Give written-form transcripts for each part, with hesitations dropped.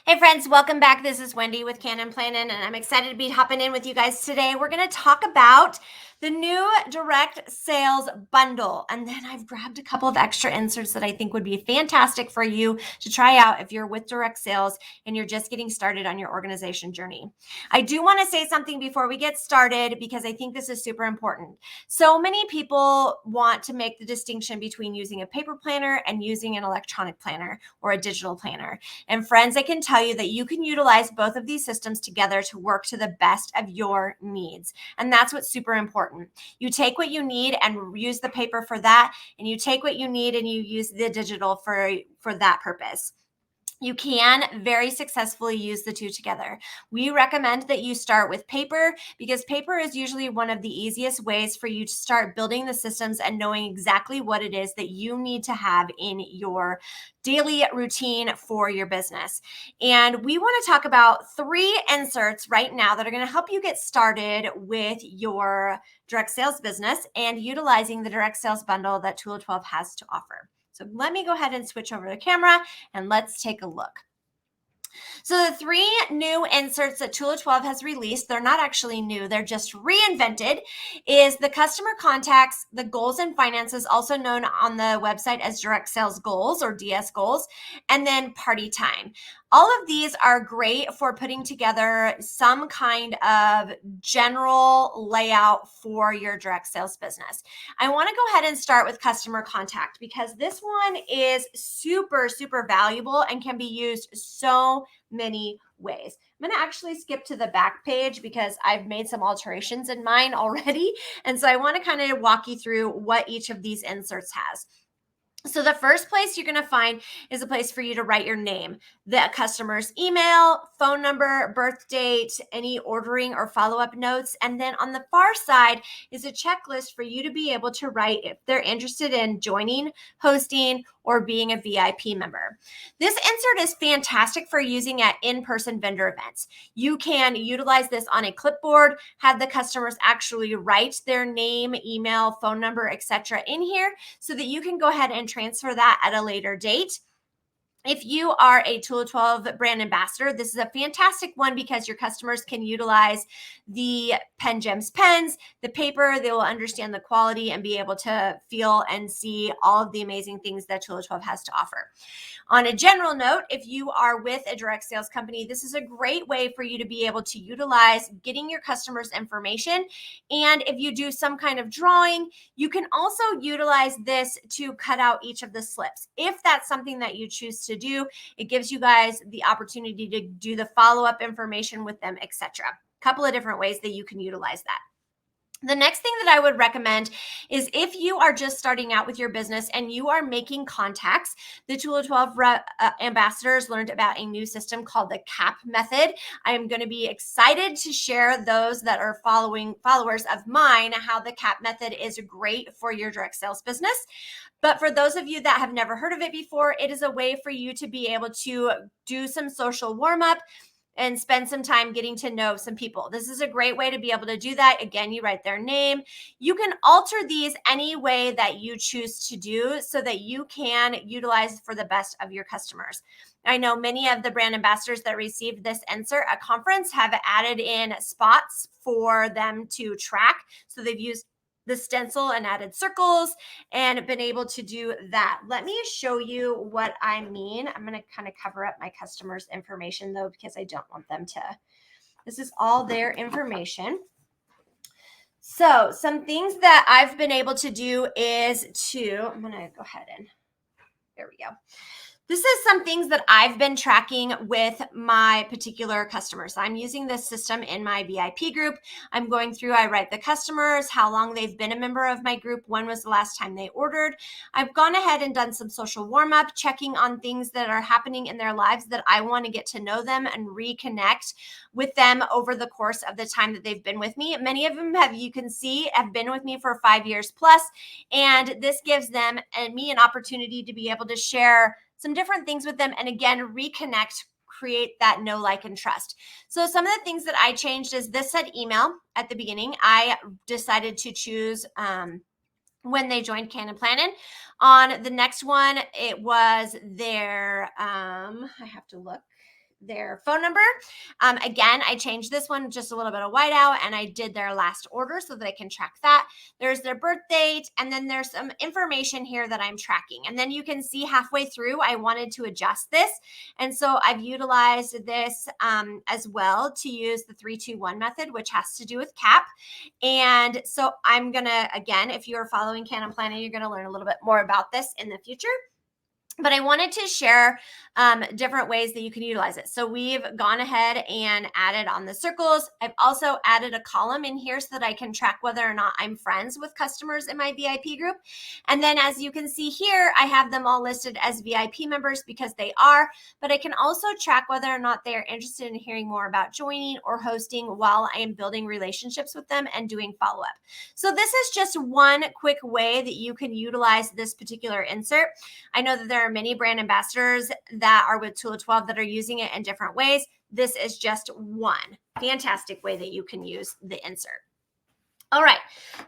Hey friends, welcome back. This is Wendy with Cannin, Plannin, and I'm excited to be hopping in with you guys today. We're going to talk about the new direct sales bundle. And then I've grabbed a couple of extra inserts that I think would be fantastic for you to try out if you're with direct sales and you're just getting started on your organization journey. I do want to say something before we get started because I think this is super important. So many people want to make the distinction between using a paper planner and using an electronic planner or a digital planner. And friends, I can tell you that you can utilize both of these systems together to work to the best of your needs. And that's what's super important. You take what you need and use the paper for that, and you take what you need and you use the digital for that purpose. You can very successfully use the two together. We recommend that you start with paper because paper is usually one of the easiest ways for you to start building the systems and knowing exactly what it is that you need to have in your daily routine for your business. And we want to talk about 3 inserts right now that are going to help you get started with your direct sales business and utilizing the direct sales bundle that Tula XII has to offer. So let me go ahead and switch over the camera and let's take a look. So the 3 new inserts that Tula XII has released, they're not actually new, they're just reinvented, is the customer contacts, the goals and finances, also known on the website as direct sales goals or DS goals, and then party time. All of these are great for putting together some kind of general layout for your direct sales business. I want to go ahead and start with customer contact because this one is super, super valuable and can be used so many ways. I'm going to actually skip to the back page because I've made some alterations in mine already. And so I want to kind of walk you through what each of these inserts has. So the first place you're going to find is a place for you to write your name, the customer's email, phone number, birth date, any ordering or follow-up notes. And then on the far side is a checklist for you to be able to write if they're interested in joining, hosting, or being a VIP member. This insert is fantastic for using at in-person vendor events. You can utilize this on a clipboard, have the customers actually write their name, email, phone number, etc. in here so that you can go ahead and transfer that at a later date. If you are a Tula XII brand ambassador, this is a fantastic one because your customers can utilize the Pen Gems pens, the paper, they will understand the quality and be able to feel and see all of the amazing things that Tula XII has to offer. On a general note, if you are with a direct sales company, this is a great way for you to be able to utilize getting your customers' information. And if you do some kind of drawing, you can also utilize this to cut out each of the slips. If that's something that you choose to do, it gives you guys the opportunity to do the follow-up information with them, etc. A couple of different ways that you can utilize that. The next thing that I would recommend is if you are just starting out with your business and you are making contacts, the Tula XII ambassadors learned about a new system called the CAP method. I am going to be excited to share those that are followers of mine, how the CAP method is great for your direct sales business. But for those of you that have never heard of it before, it is a way for you to be able to do some social warm-up and spend some time getting to know some people. This is a great way to be able to do that. Again, you write their name. You can alter these any way that you choose to do so that you can utilize for the best of your customers. I know many of the brand ambassadors that received this insert at conference have added in spots for them to track. So they've used the stencil and added circles and been able to do that. Let me show you what I mean. I'm going to kind of cover up my customers' information though, because I don't want them to, this is all their information. So some things that I've been able to do is I'm going to go ahead and, there we go. This is some things that I've been tracking with my particular customers. I'm using this system in my VIP group. I'm going through, I write the customers, how long they've been a member of my group, when was the last time they ordered. I've gone ahead and done some social warm-up, checking on things that are happening in their lives that I want to get to know them and reconnect with them over the course of the time that they've been with me. Many of them you can see, have been with me for 5 years plus, and this gives them and me an opportunity to be able to share some different things with them and again, reconnect, create that know, like, and trust. So some of the things that I changed is this said email at the beginning. I decided to choose when they joined Cannin Plannin. On the next one, it was their, I have to look. their phone number. Again, I changed this one just a little bit of white out, and I did their last order so that I can track that. There's their birth date, and then there's some information here that I'm tracking. And then you can see halfway through, I wanted to adjust this. And so I've utilized this as well to use the 3-2-1 method, which has to do with CAP. And so I'm going to, again, if you're following Cannin Plannin, you're going to learn a little bit more about this in the future. But I wanted to share different ways that you can utilize it. So we've gone ahead and added on the circles. I've also added a column in here so that I can track whether or not I'm friends with customers in my VIP group. And then as you can see here, I have them all listed as VIP members because they are, but I can also track whether or not they are interested in hearing more about joining or hosting while I am building relationships with them and doing follow-up. So this is just one quick way that you can utilize this particular insert. I know that there are many brand ambassadors that are with Tula 12 that are using it in different ways. This is just one fantastic way that you can use the insert. All right,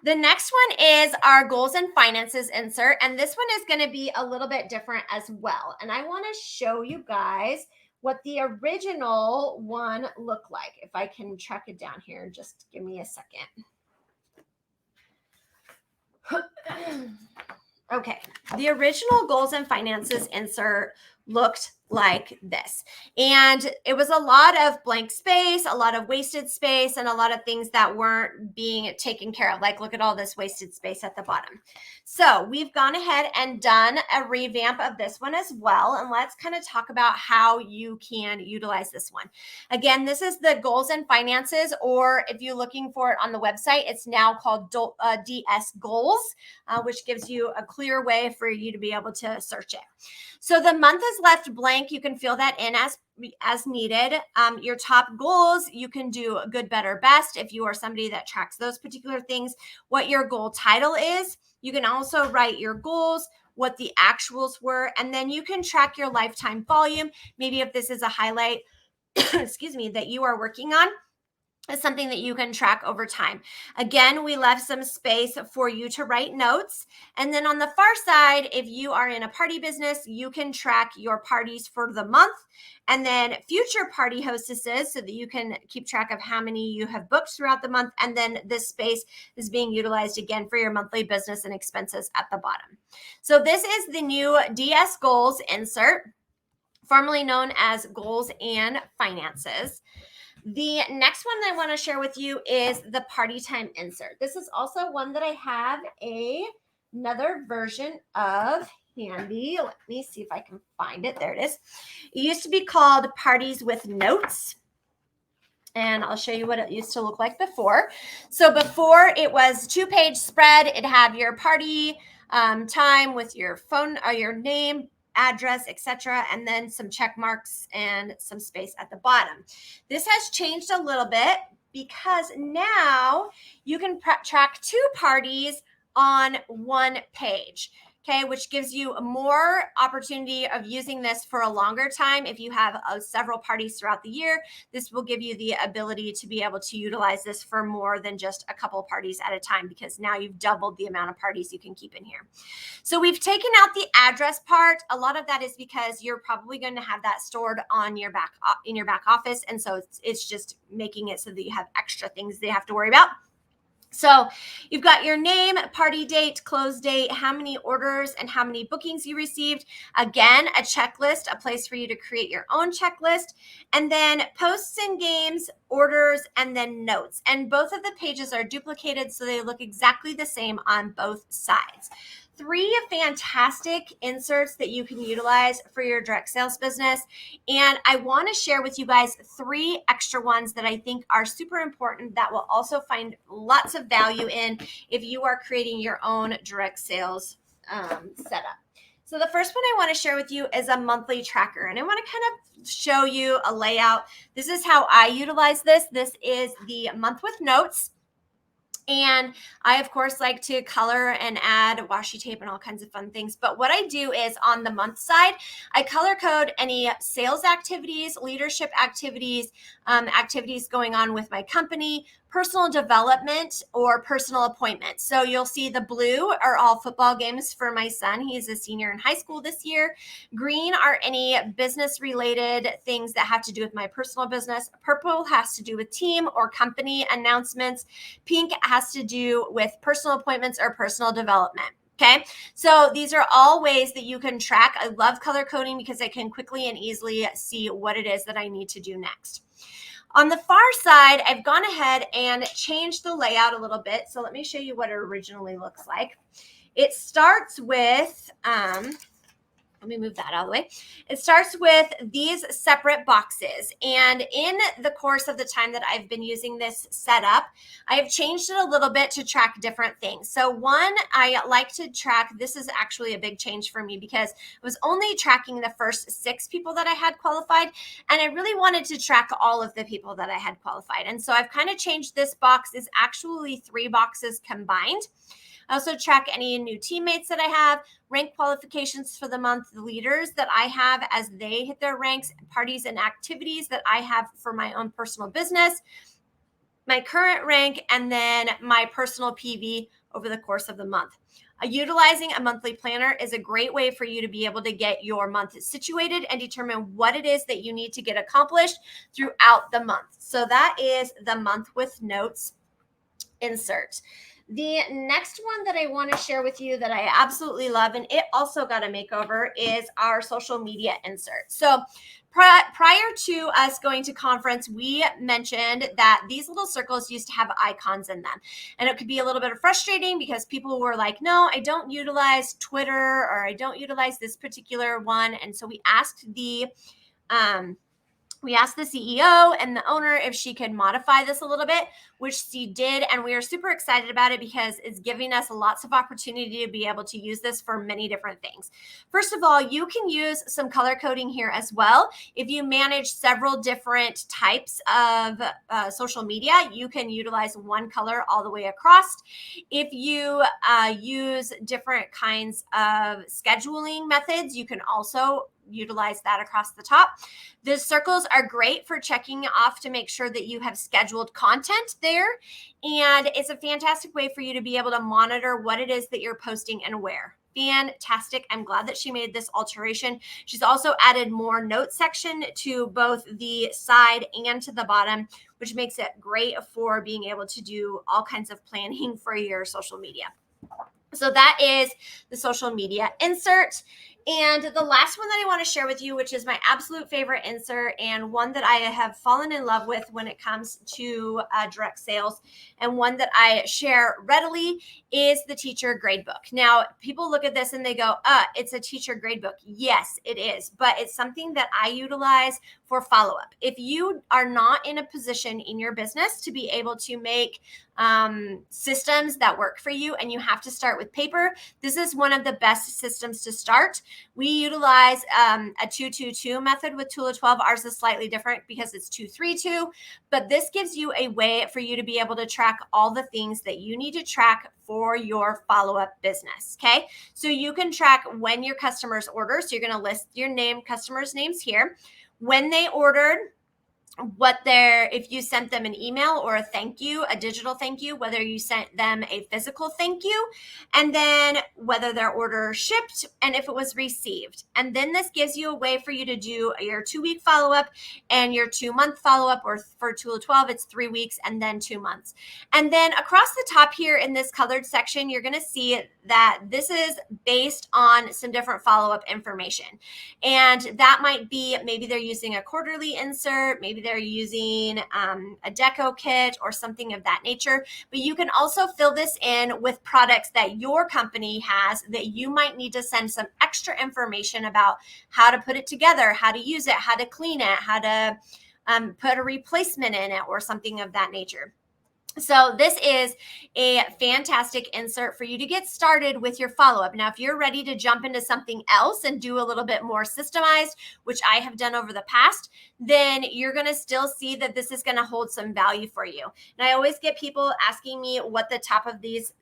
the next one is our goals and finances insert, and this one is going to be a little bit different as well. And I want to show you guys what the original one looked like. If I can track it down here, just give me a second. Okay, the original goals and finances insert looked like this. And it was a lot of blank space, a lot of wasted space, and a lot of things that weren't being taken care of. Like, look at all this wasted space at the bottom. So we've gone ahead and done a revamp of this one as well. And let's kind of talk about how you can utilize this one. Again, this is the goals and finances, or if you're looking for it on the website, it's now called DS Goals, which gives you a clear way for you to be able to search it. So the month is left blank. You can fill that in as needed. Your top goals, you can do good, better, best if you are somebody that tracks those particular things. What your goal title is. You can also write your goals, what the actuals were, and then you can track your lifetime volume. Maybe if this is a highlight, excuse me, that you are working on, is something that you can track over time. Again, we left some space for you to write notes. And then on the far side, if you are in a party business, you can track your parties for the month and then future party hostesses so that you can keep track of how many you have booked throughout the month. And then this space is being utilized again for your monthly business and expenses at the bottom. So this is the new DS Goals insert, formerly known as Goals and Finances. The next one that I want to share with you is the party time insert. This is also one that I have another version of handy. Let me see if I can find it. There it is. It used to be called Parties with Notes. And I'll show you what it used to look like before. So before, it was 2-page spread. It'd have your party time with your phone or your name, address, etc., and then some check marks and some space at the bottom. This has changed a little bit because now you can track 2 parties on 1 page. Okay, which gives you more opportunity of using this for a longer time. If you have several parties throughout the year, this will give you the ability to be able to utilize this for more than just a couple parties at a time, because now you've doubled the amount of parties you can keep in here. So we've taken out the address part. A lot of that is because you're probably going to have that stored on your back office, and so it's just making it so that you have extra things they have to worry about. So you've got your name, party date, close date, how many orders and how many bookings you received. Again, a checklist, a place for you to create your own checklist, and then posts and games, orders, and then notes. And both of the pages are duplicated, so they look exactly the same on both sides. 3 fantastic inserts that you can utilize for your direct sales business. And I want to share with you guys 3 extra ones that I think are super important that will also find lots of value in if you are creating your own direct sales setup. So the first one I want to share with you is a monthly tracker. And I want to kind of show you a layout. This is how I utilize this. This is the month with notes. And I, of course, like to color and add washi tape and all kinds of fun things. But what I do is on the month side, I color code any sales activities, leadership activities, activities going on with my company, personal development, or personal appointments. So you'll see the blue are all football games for my son. He's a senior in high school this year. Green are any business related things that have to do with my personal business. Purple has to do with team or company announcements. Pink has to do with personal appointments or personal development. Okay, so these are all ways that you can track. I love color coding because I can quickly and easily see what it is that I need to do next. On the far side, I've gone ahead and changed the layout a little bit. So let me show you what it originally looks like. It starts with, let me move that out of the way. It starts with these separate boxes. And in the course of the time that I've been using this setup, I have changed it a little bit to track different things. So one, I like to track, this is actually a big change for me because I was only tracking the first 6 people that I had qualified. And I really wanted to track all of the people that I had qualified. And so I've kind of changed this box. It's actually 3 boxes combined. I also track any new teammates that I have, rank qualifications for the month, the leaders that I have as they hit their ranks, parties and activities that I have for my own personal business, my current rank, and then my personal PV over the course of the month. Utilizing a monthly planner is a great way for you to be able to get your month situated and determine what it is that you need to get accomplished throughout the month. So that is the month with notes insert. The next one that I want to share with you that I absolutely love, and it also got a makeover, is our social media insert. So prior to us going to conference, we mentioned that these little circles used to have icons in them. And it could be a little bit frustrating because people were like, no, I don't utilize Twitter, or I don't utilize this particular one. And so we asked the CEO and the owner if she could modify this a little bit, which she did. And we are super excited about it because it's giving us lots of opportunity to be able to use this for many different things. First of all, you can use some color coding here as well. If you manage several different types of social media, you can utilize one color all the way across. If you use different kinds of scheduling methods, you can also utilize that across the top. The circles are great for checking off to make sure that you have scheduled content there. And it's a fantastic way for you to be able to monitor what it is that you're posting and where. Fantastic. I'm glad that she made this alteration. She's also added more note section to both the side and to the bottom, which makes it great for being able to do all kinds of planning for your social media. So that is the social media insert. And the last one that I want to share with you, which is my absolute favorite insert and one that I have fallen in love with when it comes to direct sales, and one that I share readily, is the teacher gradebook. Now, people look at this and they go, it's a teacher gradebook. Yes, it is, but it's something that I utilize for follow-up. If you are not in a position in your business to be able to make systems that work for you and you have to start with paper, this is one of the best systems to start. We utilize a 2-2-2 method with Tula 12. Ours is slightly different because it's 2-3-2, but this gives you a way for you to be able to track all the things that you need to track for your follow-up business. Okay, so you can track when your customers order. So you're going to list your customers' names here, when they ordered, if you sent them an email or a thank you, a digital thank you, whether you sent them a physical thank you, and then whether their order shipped and if it was received. And then this gives you a way for you to do your 2-week follow-up and your 2-month follow-up, or for Tula 12, it's 3 weeks and then 2 months. And then across the top here in this colored section, you're going to see that this is based on some different follow-up information. And that might be, maybe they're using a quarterly insert, maybe they're using a deco kit or something of that nature. But you can also fill this in with products that your company has that you might need to send some extra information about how to put it together, how to use it, how to clean it, how to put a replacement in it, or something of that nature. So this is a fantastic insert for you to get started with your follow-up. Now, if you're ready to jump into something else and do a little bit more systemized, which I have done over the past, then you're going to still see that this is going to hold some value for you. And I always get people asking me what the top of this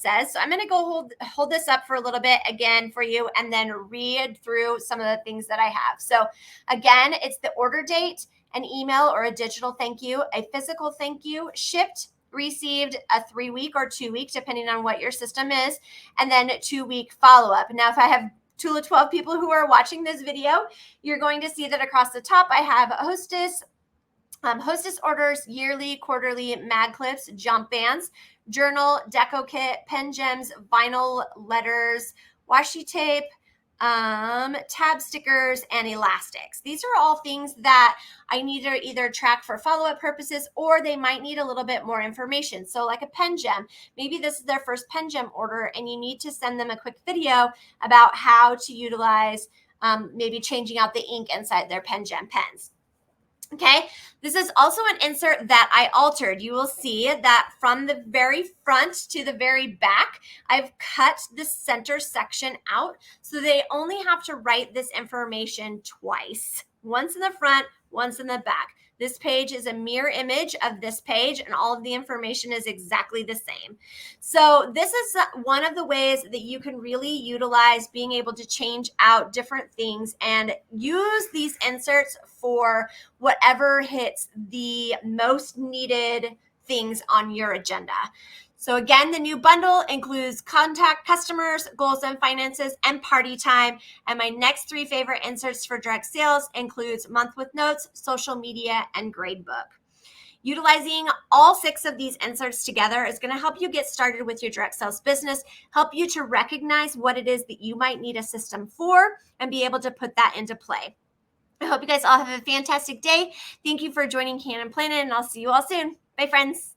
says. So I'm going to go hold this up for a little bit again for you and then read through some of the things that I have. So again, it's the order date, an email or a digital thank you, a physical thank you, shipped, received, a 3-week or 2-week, depending on what your system is, and then 2-week follow-up. Now, if I have Tula 12 people who are watching this video, you're going to see that across the top, I have Hostess orders, yearly, quarterly, mag clips, jump bands, journal, deco kit, pen gems, vinyl letters, washi tape, tab stickers, and elastics. These are all things that I need to either track for follow-up purposes, or they might need a little bit more information. So like a pen gem, maybe this is their first pen gem order and you need to send them a quick video about how to utilize maybe changing out the ink inside their pen gem pens. Okay, this is also an insert that I altered. You will see that from the very front to the very back, I've cut the center section out so they only have to write this information twice. Once in the front, once in the back. This page is a mirror image of this page, and all of the information is exactly the same. So this is one of the ways that you can really utilize being able to change out different things and use these inserts for whatever hits the most needed things on your agenda. So again, the new bundle includes contact customers, goals and finances, and party time. And my next 3 favorite inserts for direct sales includes month with notes, social media, and gradebook. Utilizing all 6 of these inserts together is going to help you get started with your direct sales business, help you to recognize what it is that you might need a system for, and be able to put that into play. I hope you guys all have a fantastic day. Thank you for joining Cannin Plannin, and I'll see you all soon. Bye, friends.